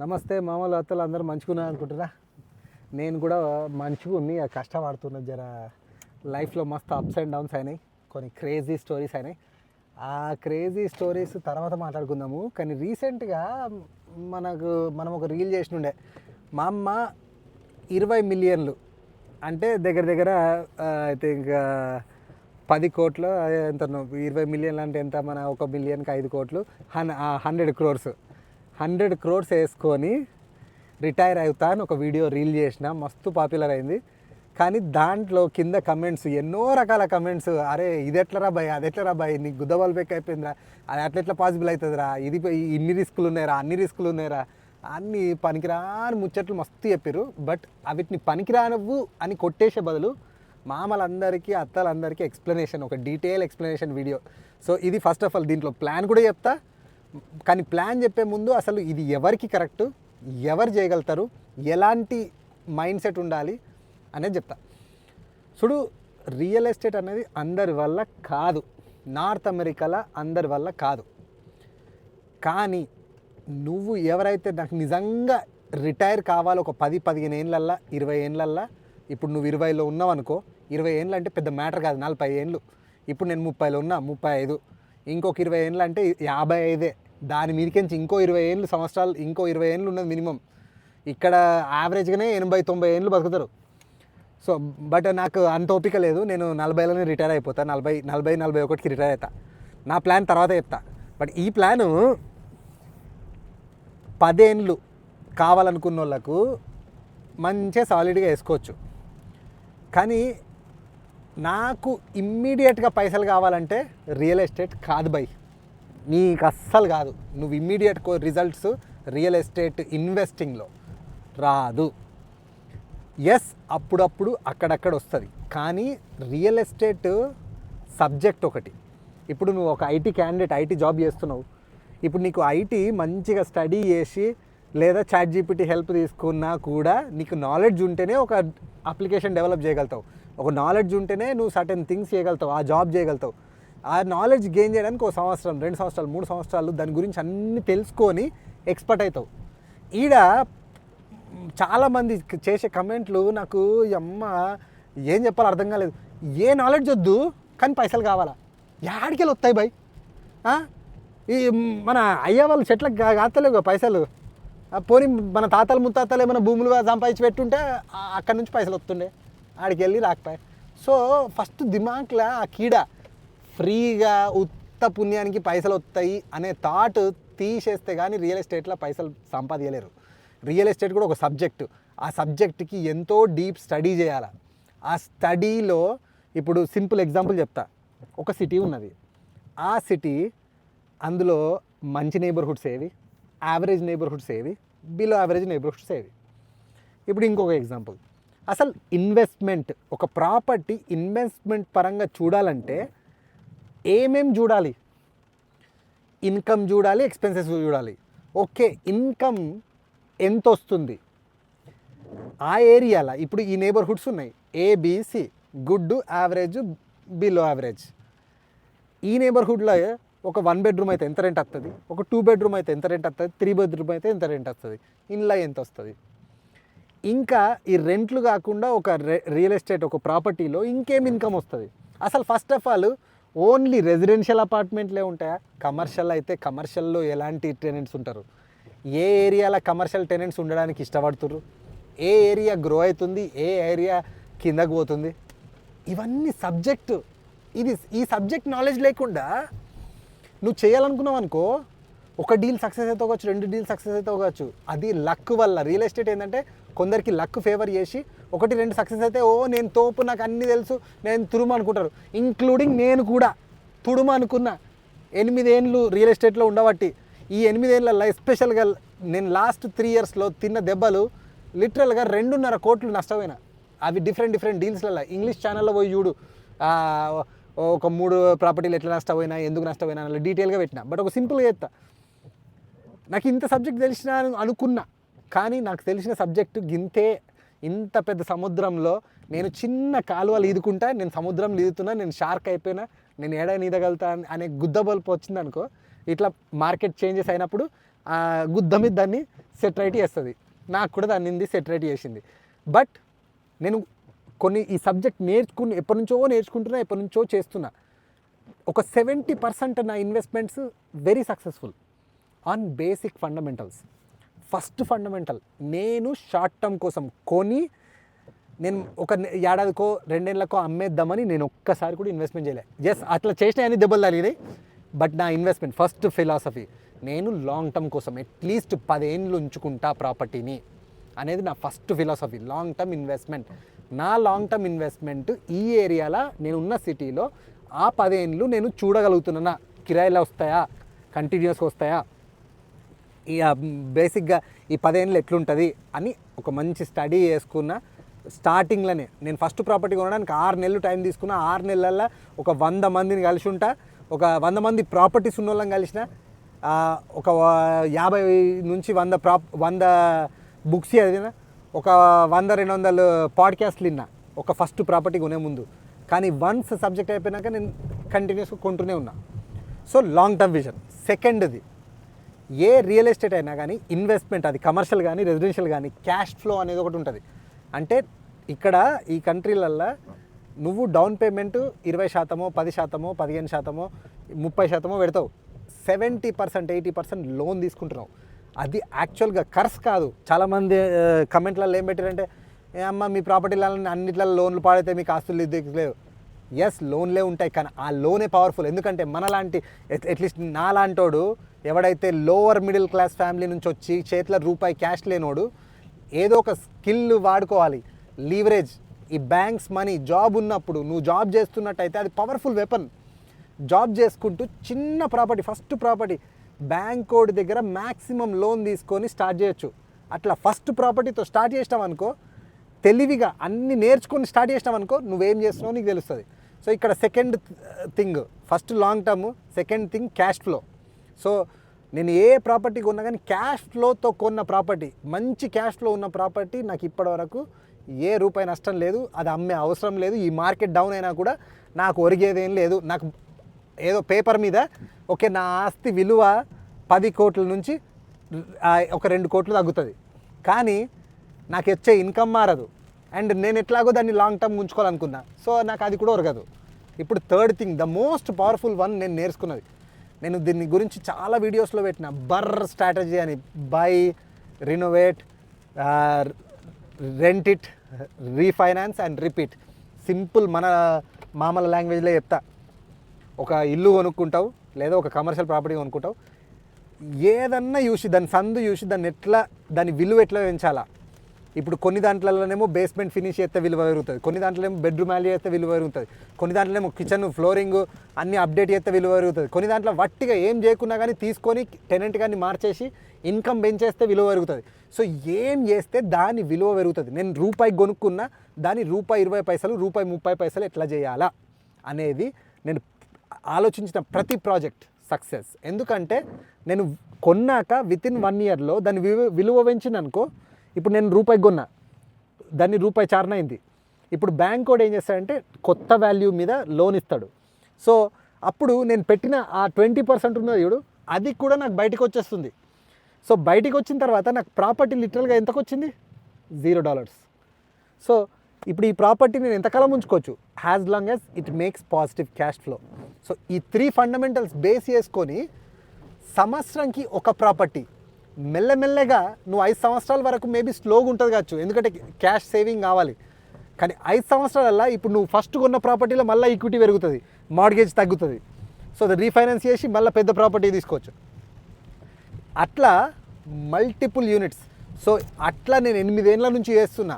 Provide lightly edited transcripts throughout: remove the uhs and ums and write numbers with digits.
నమస్తే మామూలు అత్తలు అందరూ మంచిగున్నా అనుకుంటారా. నేను కూడా మంచిగా ఉన్ని కష్టపడుతున్నా. జర లైఫ్లో మస్తు అప్స్ అండ్ డౌన్స్ అయినాయి, కొన్ని క్రేజీ స్టోరీస్ అయినాయి. ఆ క్రేజీ స్టోరీస్ తర్వాత మాట్లాడుకుందాము. కానీ రీసెంట్గా మనం ఒక రీల్ చేసినుండే. మా అమ్మ 20 మిలియన్లు అంటే దగ్గర దగ్గర ఐ థింక్ 10 కోట్లు ఎంత, 20 మిలియన్లు అంటే ఎంత, మన 1 మిలియన్కి 5 కోట్లు, 100 క్రోర్స్ 100 క్రోర్స్ వేసుకొని రిటైర్ అవుతా అని ఒక వీడియో రీల్ చేసిన, మస్తు పాపులర్ అయింది. కానీ దాంట్లో కింద కమెంట్స్ ఎన్నో రకాల కమెంట్స్. అరే ఇది ఎట్లరా బాయ్, అది ఎట్లరా బాయ్, నీకు గుద్దబాల్ బెక్ అయిపోయిందిరా, అది అట్లెట్లా పాసిబుల్ అవుతుందిరా, ఇది ఇన్ని రిస్కులు ఉన్నాయిరా, అన్ని రిస్కులు ఉన్నాయిరా, అన్ని పనికిరాని ముచ్చట్లు మస్తు చెప్పారు. బట్ అవిటిని పనికిరానవ్వు అని కొట్టేసే బదులు మామలందరికీ అత్తలందరికీ ఎక్స్ప్లెనేషన్, ఒక డీటెయిల్ ఎక్స్ప్లెనేషన్ వీడియో. సో ఇది ఫస్ట్ ఆఫ్ ఆల్ దీంట్లో ప్లాన్ కూడా చెప్తా. కానీ ప్లాన్ చెప్పే ముందు అసలు ఇది ఎవరికి కరెక్టు, ఎవరు చేయగలుగుతారు, ఎలాంటి మైండ్ సెట్ ఉండాలి అనేది చెప్తా. చూడు, రియల్ ఎస్టేట్ అనేది అందరి వల్ల కాదు, నార్త్ అమెరికాలో అందరి వల్ల కాదు. కానీ నువ్వు ఎవరైతే నాకు నిజంగా రిటైర్ కావాలో ఒక 10-15 ఏళ్ళల్లో, 20 ఏళ్ళల్లో, ఇప్పుడు నువ్వు 20లో ఉన్నావు అనుకో, 20 ఏళ్ళు అంటే పెద్ద మ్యాటర్ కాదు, 40 ఏళ్ళు. ఇప్పుడు నేను 30లో ఉన్నా, 35, ఇంకొక 20 ఏళ్ళు అంటే 55. దాని మీదకించి ఇంకో 20 ఏళ్ళు సంవత్సరాలు, ఇంకో 20 ఏళ్ళు ఉన్నది మినిమం. ఇక్కడ యావరేజ్గానే 80-90 ఏళ్ళు బతుకుతారు. సో బట్ నాకు అంత ఓపిక లేదు, నేను 40లోనే రిటైర్ అయిపోతా, 40-41కి రిటైర్ అవుతా. నా ప్లాన్ తర్వాత చెప్తా. బట్ ఈ ప్లాను 10 ఏళ్ళు కావాలనుకున్న వాళ్ళకు మంచిగా సాలిడ్గా వేసుకోవచ్చు. కానీ నాకు ఇమ్మీడియట్గా పైసలు కావాలంటే రియల్ ఎస్టేట్ కాదు బై, నీకు అస్సలు కాదు. నువ్వు ఇమ్మీడియట్ రిజల్ట్స్ రియల్ ఎస్టేట్ ఇన్వెస్టింగ్లో రాదు. ఎస్, అప్పుడప్పుడు అక్కడక్కడ వస్తుంది. కానీ రియల్ ఎస్టేట్ సబ్జెక్ట్ ఒకటి. ఇప్పుడు నువ్వు ఒక ఐటీ క్యాండిడేట్, ఐటీ జాబ్ చేస్తున్నావు. ఇప్పుడు నీకు ఐటీ మంచిగా స్టడీ చేసి లేదా చాట్ జీపీటీ హెల్ప్ తీసుకున్నా కూడా నీకు నాలెడ్జ్ ఉంటేనే ఒక అప్లికేషన్ డెవలప్ చేయగలుగుతావు. ఒక నాలెడ్జ్ ఉంటేనే నువ్వు సర్టెన్ థింగ్స్ చేయగలుగుతావు, ఆ జాబ్ చేయగలుగుతావు. ఆ నాలెడ్జ్ గెయిన్ చేయడానికి 1 సంవత్సరం, 2 సంవత్సరాలు, 3 సంవత్సరాలు దాని గురించి అన్నీ తెలుసుకొని ఎక్స్పర్ట్ అవుతావు. ఈడ చాలామంది చేసే కమెంట్లు నాకు అమ్మ ఏం చెప్పాలో అర్థం కాలేదు. ఏ నాలెడ్జ్ వద్దు కానీ పైసలు కావాలా? యాడికెళ్ళి వస్తాయి బై? ఈ మన అయ్యా వాళ్ళు చెట్లకు కాస్తలేవు పైసలు. పోనీ మన తాతలు ముత్తాతలు ఏమైనా భూములు సంపాదించి పెట్టుంటే అక్కడి నుంచి పైసలు వస్తుండే, ఆడికి వెళ్ళి రాకపోయా. సో ఫస్ట్ దిమాక్లో ఆ కీడ, ఫ్రీగా ఉత్త పుణ్యానికి పైసలు వస్తాయి అనే థాట్ తీసేస్తే కానీ రియల్ ఎస్టేట్లో పైసలు సంపాదించలేరు. రియల్ ఎస్టేట్ కూడా ఒక సబ్జెక్టు. ఆ సబ్జెక్ట్కి ఎంతో డీప్ స్టడీ చేయాలి. ఆ స్టడీలో ఇప్పుడు సింపుల్ ఎగ్జాంపుల్ చెప్తా. ఒక సిటీ ఉన్నది, ఆ సిటీ అందులో మంచి నైబర్హుడ్స్ ఏవి, యావరేజ్ నైబర్హుడ్స్ ఏవి, బిలో యావరేజ్ నైబర్హుడ్స్ ఏవి. ఇప్పుడు ఇంకొక ఎగ్జాంపుల్, అసలు ఇన్వెస్ట్మెంట్, ఒక ప్రాపర్టీ ఇన్వెస్ట్మెంట్ పరంగా చూడాలంటే ఏమేం చూడాలి? ఇన్కమ్ చూడాలి, ఎక్స్పెన్సెస్ చూడాలి. ఓకే, ఇన్కమ్ ఎంత వస్తుంది ఆ ఏరియాలో? ఇప్పుడు ఈ నైబర్హుడ్స్ ఉన్నాయి, ABC, good, average, below average. ఈ నైబర్హుడ్లో ఒక 1 బెడ్రూమ్ అయితే ఎంత రెంట్ వస్తుంది, ఒక 2 బెడ్రూమ్ అయితే ఎంత రెంట్ వస్తుంది, 3 బెడ్రూమ్ అయితే ఎంత రెంట్ వస్తుంది, ఇన్లా ఎంత వస్తుంది. ఇంకా ఈ రెంట్లు కాకుండా ఒక రియల్ ఎస్టేట్, ఒక ప్రాపర్టీలో ఇంకేం ఇన్కమ్ వస్తుంది? అసలు first of all only residential అపార్ట్మెంట్లే ఉంటాయా? కమర్షియల్ అయితే కమర్షియల్లో ఎలాంటి టెనెంట్స్ ఉంటారు? ఏ ఏరియాలో కమర్షియల్ టెనెంట్స్ ఉండడానికి ఇష్టపడుతుర్రు? ఏ ఏరియా గ్రో అవుతుంది, ఏ ఏరియా కిందకు పోతుంది? ఇవన్నీ సబ్జెక్టు. ఈ సబ్జెక్ట్ నాలెడ్జ్ లేకుండా నువ్వు చేయాలనుకున్నావు అనుకో, ఒక డీల్ సక్సెస్ అయితే అవ్వచ్చు, 2 డీల్ సక్సెస్ అయితే అవ్వచ్చు. అది లక్ వల్ల. రియల్ ఎస్టేట్ ఏంటంటే కొందరికి లక్ ఫేవర్ చేసి 1-2 సక్సెస్ అయితే ఓ నేను తోపు, నాకు అన్నీ తెలుసు, నేను తురుము అనుకుంటారు. ఇంక్లూడింగ్ నేను కూడా తుడుము అనుకున్నా. 8 ఏళ్ళు రియల్ ఎస్టేట్లో ఉండబట్టి ఈ 8 ఏళ్ళల్లో ఎస్పెషల్గా నేను లాస్ట్ 3 ఇయర్స్లో తిన్న దెబ్బలు లిటరల్గా 2.5 కోట్లు నష్టపోయినా. అవి డిఫరెంట్ డీల్స్లలో. ఇంగ్లీష్ ఛానల్లో పోయి చూడు, ఒక 3 ప్రాపర్టీలు ఎట్లా నష్టపోయినా, ఎందుకు నష్టపోయినా అలా డీటెయిల్గా పెట్టినా. బట్ ఒక సింపుల్గా చెప్తా. నాకు ఇంత సబ్జెక్ట్ తెలిసిన అనుకున్నా, కానీ నాకు తెలిసిన సబ్జెక్టు గింతే. ఇంత పెద్ద సముద్రంలో నేను చిన్న కాలువలు ఈదుకుంటా, నేను సముద్రంలో ఈదుతున్నా, నేను షార్క్ అయిపోయినా, నేను ఏడా ఈదగలుగుతా అనే గుద్దబల్పు వచ్చిందనుకో, ఇట్లా మార్కెట్ చేంజెస్ అయినప్పుడు గుద్ద మీద దాన్ని సెట్ రైట్ చేస్తుంది. నాకు కూడా దాన్ని సెట్ రైట్ చేసింది. బట్ నేను కొన్ని ఈ సబ్జెక్ట్ ఎప్పటి నుంచో చేస్తున్నా. ఒక 70% నా investments very successful on basic fundamentals. First fundamental, నేను షార్ట్ టర్మ్ కోసం కొని నేను ఒక ఏడాదికో 2 ఏళ్ళకో అమ్మేద్దామని నేను ఒక్కసారి కూడా ఇన్వెస్ట్మెంట్ చేయలేదు. జస్ట్ అట్లా చేసిన అన్ని దెబ్బలు తగిలినాయి. బట్ నా ఇన్వెస్ట్మెంట్ ఫస్ట్ ఫిలాసఫీ, నేను లాంగ్ టర్మ్ కోసం అట్లీస్ట్ 10 ఏళ్ళు ఉంచుకుంటా ప్రాపర్టీని అనేది నా first philosophy. Long term investment. నా లాంగ్ టర్మ్ ఇన్వెస్ట్మెంట్ ఈ ఏరియాలో నేను ఉన్న సిటీలో ఆ 10 ఏళ్ళు నేను చూడగలుగుతున్నా. కిరాయిలు వస్తాయా, కంటిన్యూస్గా వస్తాయా, బేసిక్గా ఈ 10 ఏళ్ళు ఎట్లుంటుంది అని ఒక మంచి స్టడీ చేసుకున్న. స్టార్టింగ్లోనే నేను ఫస్ట్ ప్రాపర్టీ కొనడానికి 6 నెలలు టైం తీసుకున్నా. 6 నెలల్లో ఒక 100 మందిని కలిసి ఉంటా. ఒక 100 మంది ప్రాపర్టీస్ ఉన్న వాళ్ళని కలిసిన, ఒక 50 నుంచి 100 బుక్స్ చదివిన, ఒక 100-200 పాడ్కాస్ట్లు విన్నా ఒక ఫస్ట్ ప్రాపర్టీ కొనే ముందు. కానీ వన్స్ సబ్జెక్ట్ అయిపోయినాక నేను కంటిన్యూస్గా కొంటూనే ఉన్నా. So long term vision. సెకండ్ది, ఏ రియల్ ఎస్టేట్ అయినా కానీ ఇన్వెస్ట్మెంట్, అది కమర్షియల్ కానీ రెసిడెన్షియల్ కానీ, క్యాష్ ఫ్లో అనేది ఒకటి ఉంటుంది. అంటే ఇక్కడ ఈ కంట్రీలల్లో నువ్వు డౌన్ పేమెంట్ 20%, 10%, 15%, 30% పెడతావు. 70%, 80% లోన్ తీసుకుంటున్నావు. అది యాక్చువల్గా కర్స్ కాదు. చాలామంది కమెంట్లలో ఏం పెట్టారంటే, ఏ అమ్మ మీ ప్రాపర్టీలలో అన్నిట్లలో లోన్లు పాడైతే మీకు ఆస్తులు దిక్కులేవు. ఎస్, లోన్లే ఉంటాయి, కానీ ఆ లోనే పవర్ఫుల్. ఎందుకంటే మనలాంటి అట్లీస్ట్ నాలాంటోడు ఎవడైతే లోవర్ మిడిల్ క్లాస్ ఫ్యామిలీ నుంచి వచ్చి చేతిలో రూపాయి క్యాష్ లేనోడు ఏదో ఒక స్కిల్ వాడుకోవాలి. లీవరేజ్, ఈ బ్యాంక్స్ మనీ, జాబ్ ఉన్నప్పుడు నువ్వు జాబ్ చేస్తున్నట్టయితే అది పవర్ఫుల్ వెపన్. జాబ్ చేసుకుంటూ చిన్న property, first property bank code దగ్గర మ్యాక్సిమం లోన్ తీసుకొని స్టార్ట్ చేయొచ్చు. అట్లా ఫస్ట్ ప్రాపర్టీతో స్టార్ట్ చేసినాం అనుకో, తెలివిగా అన్ని నేర్చుకొని స్టార్ట్ చేసినాం అనుకో, నువ్వేం చేస్తున్నావు నీకు తెలుస్తుంది. సో ఇక్కడ second thing, first long term, second thing cash flow. So నేను ఏ ప్రాపర్టీ కొన్నా కానీ క్యాష్ ఫ్లోతో కొన్న ప్రాపర్టీ, మంచి క్యాష్ ఫ్లో ఉన్న ప్రాపర్టీ నాకు ఇప్పటివరకు ఏ రూపాయి నష్టం లేదు. అది అమ్మే అవసరం లేదు. ఈ మార్కెట్ డౌన్ అయినా కూడా నాకు ఒరిగేదేం లేదు. నాకు ఏదో పేపర్ మీద ఓకే నా ఆస్తి విలువ 10 కోట్ల నుంచి ఒక 2 కోట్లు తగ్గుతుంది, కానీ నాకు వచ్చే ఇన్కమ్ మారదు. అండ్ నేను ఎట్లాగో దాన్ని లాంగ్ టర్మ్ ఉంచుకోవాలనుకున్నా, సో నాకు అది కూడా ఒరగదు. ఇప్పుడు third thing, the most powerful one నేను నేర్చుకున్నది, నేను దీని గురించి చాలా వీడియోస్లో పెట్టిన, బర్ర్ స్ట్రాటజీ అని. By, renovate, rent it, refinance and repeat. Simple మన మామూలు లాంగ్వేజ్లో చెప్తా. ఒక ఇల్లు కొనుక్కుంటావు లేదా ఒక కమర్షియల్ ప్రాపర్టీ కొనుక్కుంటావు, ఏదన్నా చూసి దాని సందు చూసి దాని విలువ ఎట్లా పెంచాలా. ఇప్పుడు కొన్ని దాంట్లలోనేమో బేస్మెంట్ ఫినిష్ చేస్తే విలువ పెరుగుతుంది, కొన్ని దాంట్లో బెడ్రూమ్ యాడ్ చేస్తే విలువ పెరుగుతుంది, కొన్ని దాంట్లోనేమో కిచెన్ ఫ్లోరింగ్ అన్నీ అప్డేట్ చేస్తే విలువ పెరుగుతుంది, కొన్ని దాంట్లో వట్టిగా ఏం చేయకున్నా కానీ తీసుకొని టెనెంట్ కానీ మార్చేసి ఇన్కమ్ పెంచేస్తే విలువ పెరుగుతుంది. సో ఏం చేస్తే దాని విలువ పెరుగుతుంది. నేను రూపాయి కొనుక్కున్నా దాని ₹20, ₹30 ఎట్లా చేయాలా అనేది నేను ఆలోచించిన ప్రతి ప్రాజెక్ట్ సక్సెస్. ఎందుకంటే నేను కొన్నాక వితిన్ 1 ఇయర్లో దాని విలువ పెంచిందనుకో, ఇప్పుడు నేను రూపాయి కొన్నా, దాన్ని ₹1.4 అయింది. ఇప్పుడు బ్యాంక్ కూడా ఏం చేస్తాడంటే కొత్త వాల్యూ మీద లోన్ ఇస్తాడు. సో అప్పుడు నేను పెట్టిన ఆ 20% ఉన్నది చూడు, అది కూడా నాకు బయటకు వచ్చేస్తుంది. సో బయటికి వచ్చిన తర్వాత నాకు ప్రాపర్టీ లిటరల్గా ఎంతకు వచ్చింది? $0. సో ఇప్పుడు ఈ ప్రాపర్టీ నేను ఎంతకాలం ఉంచుకోవచ్చు? As long as it makes positive cash flow. So ఈ 3 ఫండమెంటల్స్ బేస్ చేసుకొని సంవత్సరంకి ఒక ప్రాపర్టీ, మెల్లమెల్లగా నువ్వు 5 సంవత్సరాల వరకు మేబీ స్లోగా ఉంటుంది కావచ్చు, ఎందుకంటే క్యాష్ సేవింగ్ కావాలి. కానీ 5 సంవత్సరాలల్లో ఇప్పుడు నువ్వు ఫస్ట్ కొన్న ప్రాపర్టీలో మళ్ళీ ఈక్విటీ పెరుగుతుంది, మార్గేజ్ తగ్గుతుంది. సో అది రీఫైనాన్స్ చేసి మళ్ళీ పెద్ద ప్రాపర్టీ తీసుకోవచ్చు. అట్లా మల్టిపుల్ యూనిట్స్. సో అట్లా నేను 8 ఏళ్ళ నుంచి చేస్తున్నా.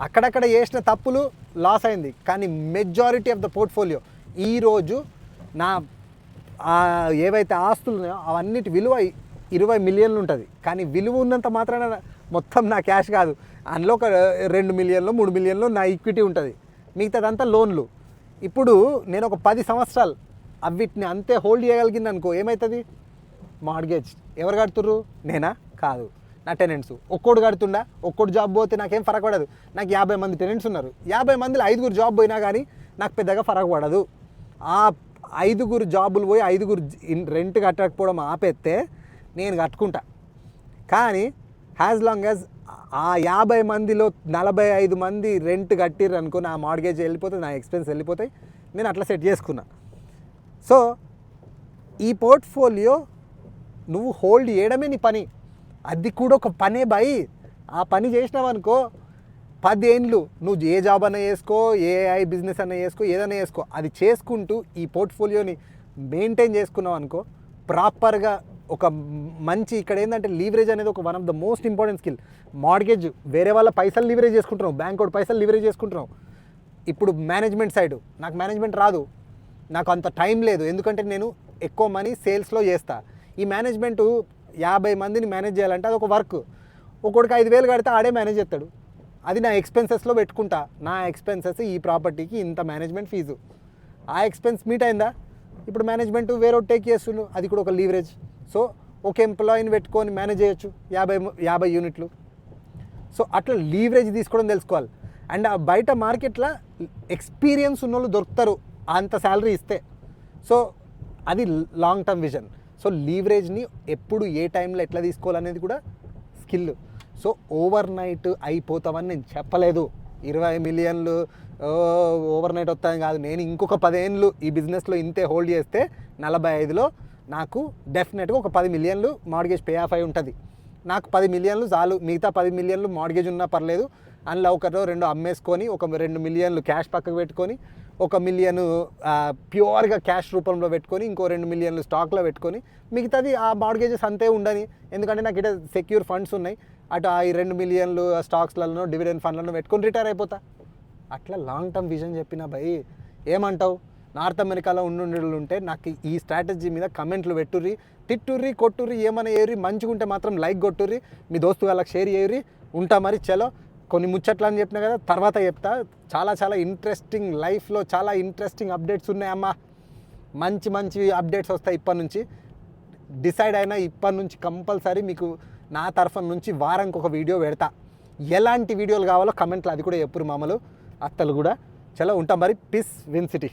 అక్కడక్కడ చేసిన తప్పులు లాస్ అయింది, కానీ మెజారిటీ ఆఫ్ ద పోర్ట్ఫోలియో ఈరోజు నా ఏవైతే ఆస్తులు ఉన్నాయో అవన్నిటి విలువ 20 మిలియన్లు ఉంటుంది. కానీ విలువ ఉన్నంత మాత్రాన మొత్తం నా క్యాష్ కాదు, అందులో ఒక 2 మిలియన్లు 3 మిలియన్లు నా ఈక్విటీ ఉంటుంది, మిగతాదంతా లోన్లు. ఇప్పుడు నేను ఒక 10 సంవత్సరాలు అవిటిని అంతే హోల్డ్ చేయగలిగింది అనుకో, ఏమవుతుంది? మార్గేజ్ ఎవరు కడుతుర్రు? నేనా? కాదు, నా టెనెంట్స్. ఒక్కోడు కడుతుండా, ఒక్కోడు జాబ్ పోతే నాకేం ఫరక్ పడదు. నాకు 50 మంది టెనెంట్స్ ఉన్నారు, 50 మందిలో 5 జాబ్ పోయినా కానీ నాకు పెద్దగా ఫరక్ పడదు. ఆ 5 జాబులు పోయి 5 రెంట్ కట్టకపోవడం ఆపేస్తే నేను కట్టుకుంటా. కానీ యాజ్ లాంగ్ యాజ్ ఆ 50 మందిలో 45 మంది రెంట్ కట్టిర్రు అనుకో, నా మార్గేజ్ వెళ్ళిపోతుంది, నా ఎక్స్పెన్స్ వెళ్ళిపోతాయి. నేను అట్లా సెట్ చేసుకున్నా. సో ఈ పోర్ట్ఫోలియో నువ్వు హోల్డ్ చేయడమే నీ పని. అది కూడా ఒక పనే బాయి. ఆ పని చేసినావు అనుకో 10 ఏండ్లు నువ్వు ఏ జాబ్ అన్నా చేసుకో, ఏఐ బిజినెస్ అన్నా చేసుకో, ఏదైనా చేసుకో, అది చేసుకుంటూ ఈ పోర్ట్ఫోలియోని మెయింటైన్ చేసుకున్నావు అనుకో ప్రాపర్గా ఒక మంచి, ఇక్కడ ఏంటంటే లీవరేజ్ అనేది ఒక one of the most important skill. Mortgage వేరే వాళ్ళ పైసలు లీవరేజ్ చేసుకుంటున్నావు, బ్యాంక్ వాడు పైసలు లీవరేజ్ చేసుకుంటున్నావు. ఇప్పుడు మేనేజ్మెంట్ సైడ్ నాకు మేనేజ్మెంట్ రాదు, నాకు అంత టైం లేదు, ఎందుకంటే నేను ఎక్కువ మనీ సేల్స్లో చేస్తా. ఈ మేనేజ్మెంటు 50 మందిని మేనేజ్ చేయాలంటే అది ఒక వర్క్. ఒకడికి 5,000 కడితే ఆడే మేనేజ్ చేస్తాడు. అది నా ఎక్స్పెన్సెస్లో పెట్టుకుంటా. నా ఎక్స్పెన్సెస్ ఈ ప్రాపర్టీకి ఇంత మేనేజ్మెంట్ ఫీజు, ఆ ఎక్స్పెన్స్ మీట్ అయిందా, ఇప్పుడు మేనేజ్మెంట్ వేరే టేక్ చేస్తుండు, అది కూడా ఒక లీవరేజ్. సో ఒక ఎంప్లాయీని పెట్టుకొని మేనేజ్ చేయొచ్చు 50 యూనిట్లు. సో అట్లా లీవరేజ్ తీసుకోవడం తెలుసుకోవాలి. అండ్ ఆ బయట మార్కెట్లో ఎక్స్పీరియన్స్ ఉన్న వాళ్ళు దొరుకుతారు అంత శాలరీ ఇస్తే. సో అది లాంగ్ టర్మ్ విజన్. సో లీవరేజ్ని ఎప్పుడు ఏ టైంలో ఎట్లా తీసుకోవాలనేది కూడా స్కిల్. సో ఓవర్ నైట్ అయిపోతామని నేను చెప్పలేదు. 20 మిలియన్లు ఓవర్ నైట్ వస్తాయని కాదు. నేను ఇంకొక 10 ఏళ్ళు ఈ బిజినెస్లో ఇంతే హోల్డ్ చేస్తే 45లో నాకు డెఫినెట్గా ఒక 10 మిలియన్లు మార్గేజ్ పే ఆఫ్ అయి ఉంటుంది. నాకు 10 మిలియన్లు చాలు, మిగతా 10 మిలియన్లు మార్గేజ్ ఉన్నా పర్లేదు. అందులో 1-2 అమ్మేసుకొని ఒక 2 మిలియన్లు క్యాష్ పక్కకు పెట్టుకొని, 1 మిలియన్ ప్యూర్గా క్యాష్ రూపంలో పెట్టుకొని, ఇంకో 2 మిలియన్లు స్టాక్లో పెట్టుకొని, మిగతాది ఆ మార్గేజెస్ అంతే ఉండని. ఎందుకంటే నాకు ఇక్కడ సెక్యూర్ ఫండ్స్ ఉన్నాయి. అటు ఆ 2 మిలియన్లు స్టాక్స్లలో డివిడెండ్ ఫండ్లను పెట్టుకొని రిటైర్ అయిపోతా. అట్లా లాంగ్ టర్మ్ విజన్ చెప్పిన భయ్. ఏమంటావు? నార్త్ అమెరికాలో ఉంటే నాకు ఈ స్ట్రాటజీ మీద కమెంట్లు పెట్టుర్రి, తిట్టుర్రి, కొట్టుర్రి, ఏమైనా ఏరి. మంచిగా ఉంటే మాత్రం లైక్ కొట్టుర్రి, మీ దోస్తు వాళ్ళకి షేర్ చేయర్రి. ఉంటా మరి. చలో కొన్ని ముచ్చట్లు అని చెప్పినా కదా, తర్వాత చెప్తా. చాలా ఇంట్రెస్టింగ్, లైఫ్లో చాలా ఇంట్రెస్టింగ్ అప్డేట్స్ ఉన్నాయమ్మా. మంచి అప్డేట్స్ వస్తాయి ఇప్పటి నుంచి. డిసైడ్ అయినా ఇప్పటి నుంచి కంపల్సరీ మీకు నా తరఫు నుంచి వారానికి ఒక వీడియో పెడతా. ఎలాంటి వీడియోలు కావాలో కమెంట్లో అది కూడా చెప్పురు మామలు అత్తలు కూడా. చలో ఉంటాం మరి. Peace win city.